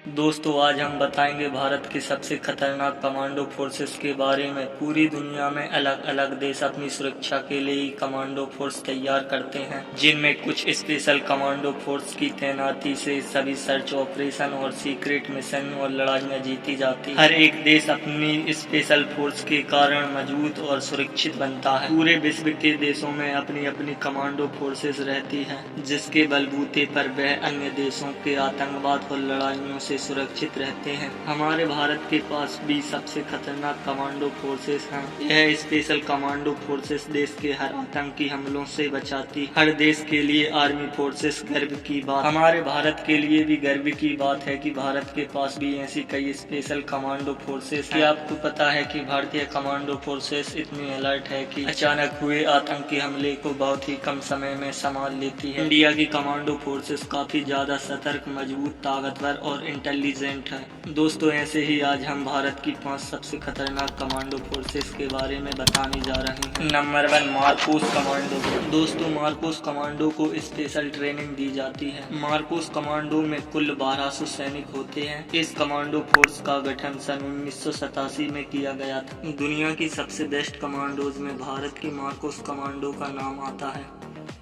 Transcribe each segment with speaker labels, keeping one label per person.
Speaker 1: दोस्तों आज हम बताएंगे भारत की सबसे खतरनाक कमांडो फोर्सेस के बारे में। पूरी दुनिया में अलग अलग देश अपनी सुरक्षा के लिए कमांडो फोर्स तैयार करते हैं, जिनमें कुछ स्पेशल कमांडो फोर्स की तैनाती से सभी सर्च ऑपरेशन और सीक्रेट मिशन और लड़ाइयां जीती जाती है। हर एक देश अपनी स्पेशल फोर्स के कारण मजबूत और सुरक्षित बनता है। पूरे विश्व के देशों में अपनी अपनी कमांडो फोर्सेस रहती है, जिसके बलबूते पर वह अन्य देशों के आतंकवाद और लड़ाइयों से सुरक्षित रहते हैं। हमारे भारत के पास भी सबसे खतरनाक कमांडो फोर्सेस हैं। यह स्पेशल कमांडो फोर्सेस देश के हर आतंकी हमलों से बचाती। हर देश के लिए आर्मी फोर्सेस गर्व की बात। हमारे भारत के लिए भी गर्व की बात है कि भारत के पास भी ऐसी कई स्पेशल कमांडो फोर्सेस हैं। आपको पता है कि भारतीय कमांडो फोर्सेस इतनी अलर्ट है कि अचानक हुए आतंकी हमले को बहुत ही कम समय में संभाल लेती है। इंडिया की कमांडो फोर्सेस काफी ज्यादा सतर्क, मजबूत, ताकतवर और इंटेलिजेंट है। दोस्तों ऐसे ही आज हम भारत की 5 सबसे खतरनाक कमांडो फोर्सेस के बारे में बताने जा रहे हैं। Number 1, Marcos commando. दोस्तों मार्कोस कमांडो को स्पेशल ट्रेनिंग दी जाती है। मार्कोस कमांडो में कुल 1200 सैनिक होते हैं। इस कमांडो फोर्स का गठन सन 1987 में किया गया था। दुनिया की सबसे बेस्ट कमांडोज में भारत की मार्कोस कमांडो का नाम आता है।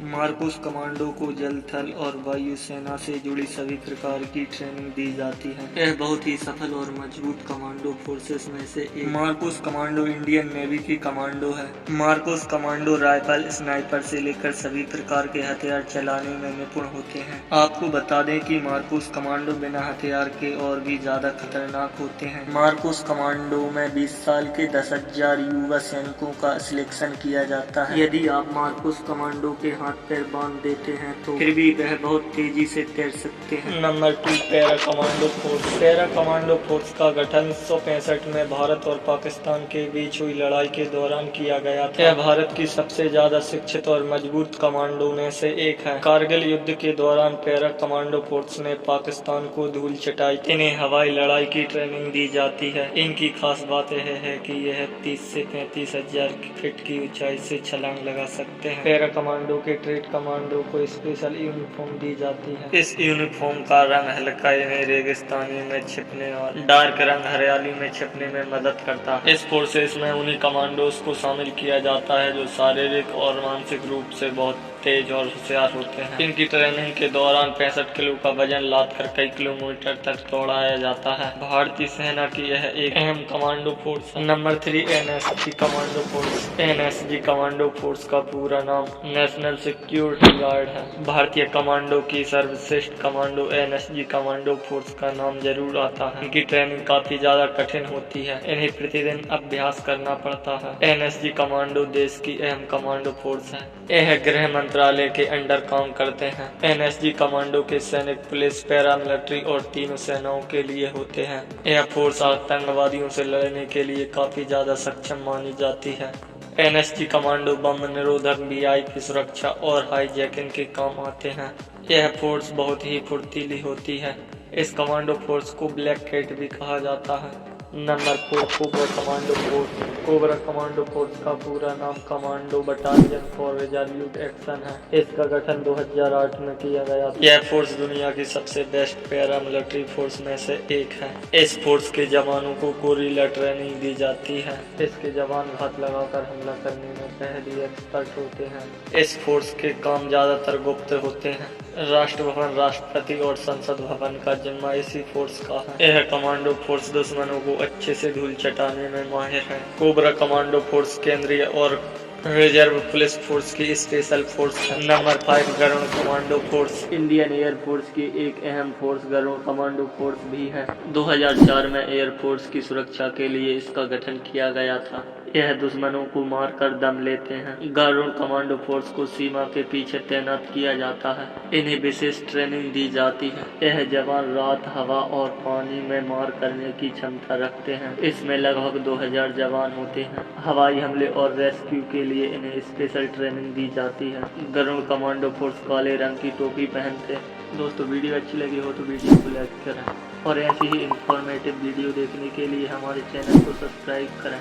Speaker 1: मार्कोस कमांडो को जल, थल और वायु सेना से जुड़ी सभी प्रकार की ट्रेनिंग दी जाती है। यह बहुत ही सफल और मजबूत कमांडो फोर्सेस में से एक। मार्कोस कमांडो इंडियन नेवी की कमांडो है। मार्कोस कमांडो राइफल, स्नाइपर से लेकर सभी प्रकार के हथियार चलाने में निपुण होते हैं। आपको बता दें कि मार्कोस कमांडो बिना हथियार के और भी ज्यादा खतरनाक होते हैं। मार्कोस कमांडो में 20 साल के 10,000 युवा सैनिकों का सिलेक्शन किया जाता है। यदि आप मार्कोस कमांडो के हाथ पैर बांध देते हैं तो फिर भी वह बहुत तेजी से तैर सकते हैं। Number 2, para commando force. Para commando force का गठन 1965 में भारत और पाकिस्तान के बीच हुई लड़ाई के दौरान किया गया था। यह भारत की सबसे ज्यादा शिक्षित और मजबूत कमांडो में से एक है। कारगिल युद्ध के दौरान पैरा कमांडो फोर्स ने पाकिस्तान को धूल चटाई। इन्हें हवाई लड़ाई की ट्रेनिंग दी जाती है। इनकी खास बात यह है कि यह 30 से 35,000 फीट की ऊंचाई से छलांग लगा सकते हैं। पैरा कमांडो के ट्रेड कमांडो को स्पेशल यूनिफॉर्म दी जाती है। इस यूनिफॉर्म का रंग हल्का में रेगिस्तानी में छिपने और डार्क रंग हरियाली में छिपने में मदद करता है। इस फोर्सेस में उन्हीं कमांडोज को शामिल किया जाता है जो शारीरिक और मानसिक रूप से बहुत तेज और होशियार होते हैं। इनकी ट्रेनिंग के दौरान 65 किलो का वजन लाद कर कई किलोमीटर तक दौड़ाया जाता है। भारतीय सेना की यह एक अहम कमांडो फोर्स है। Number 3, NSG commando force. NSG commando force का पूरा नाम नेशनल सिक्योरिटी गार्ड है। भारतीय कमांडो की सर्वश्रेष्ठ कमांडो एनएसजी कमांडो फोर्स का नाम जरूर आता है। इनकी ट्रेनिंग काफी ज्यादा कठिन होती है। इन्हें प्रतिदिन अभ्यास करना पड़ता है। एनएसजी कमांडो देश की अहम कमांडो फोर्स है। यह गृह मंत्रालय के अंडर काम करते हैं। एनएसजी कमांडो के सैनिक पुलिस, पैरामिलिट्री और तीनों सेनाओं के लिए होते हैं। यह फोर्स आतंकवादियों से लड़ने के लिए काफी ज्यादा सक्षम मानी जाती है। एनएसजी कमांडो बम निरोधक, वीआईपी सुरक्षा और हाईजैकिंग के काम आते हैं। यह फोर्स बहुत ही फुर्तीली होती है। इस कमांडो फोर्स को ब्लैक कैट भी कहा जाता है। Number 4, cobra commando force. Cobra commando force का पूरा नाम कमांडो बटालियन फॉर रिजॉल्यूट एक्शन है। इसका गठन 2008 में किया गया था। यह फोर्स दुनिया की सबसे बेस्ट पैरामिलिट्री फोर्स में से एक है। इस फोर्स के जवानों को गोरिल्ला ट्रेनिंग दी जाती है। इसके जवान घात लगाकर हमला करने में पहले एक्सपर्ट होते हैं। इस फोर्स के काम ज्यादातर गुप्त होते हैं। राष्ट्र भवन, राष्ट्रपति और संसद भवन का जिम्मा इसी फोर्स का है। यह कमांडो फोर्स दुश्मनों को अच्छे से धूल चटाने में माहिर है। कोबरा कमांडो फोर्स केंद्रीय और रिजर्व पुलिस फोर्स की स्पेशल फोर्स है। Number 5, Garud commando force. Indian air force की एक अहम फोर्स गरुड़ कमांडो फोर्स भी है। 2004 में एयर फोर्स की सुरक्षा के लिए इसका गठन किया गया था। यह दुश्मनों को मारकर दम लेते हैं। गरुड़ कमांडो फोर्स को सीमा के पीछे तैनात किया जाता है। इन्हें विशेष ट्रेनिंग दी जाती है। यह जवान रात, हवा और पानी में मार करने की क्षमता रखते हैं। इसमें लगभग 2000 जवान होते हैं। हवाई हमले और रेस्क्यू के लिए इन्हें स्पेशल ट्रेनिंग दी जाती है। गरुड़ कमांडो फोर्स काले रंग की टोपी पहनते हैं। दोस्तों वीडियो अच्छी लगी हो तो वीडियो को लाइक करें और ऐसी ही इंफॉर्मेटिव वीडियो देखने के लिए हमारे चैनल को सब्सक्राइब करें।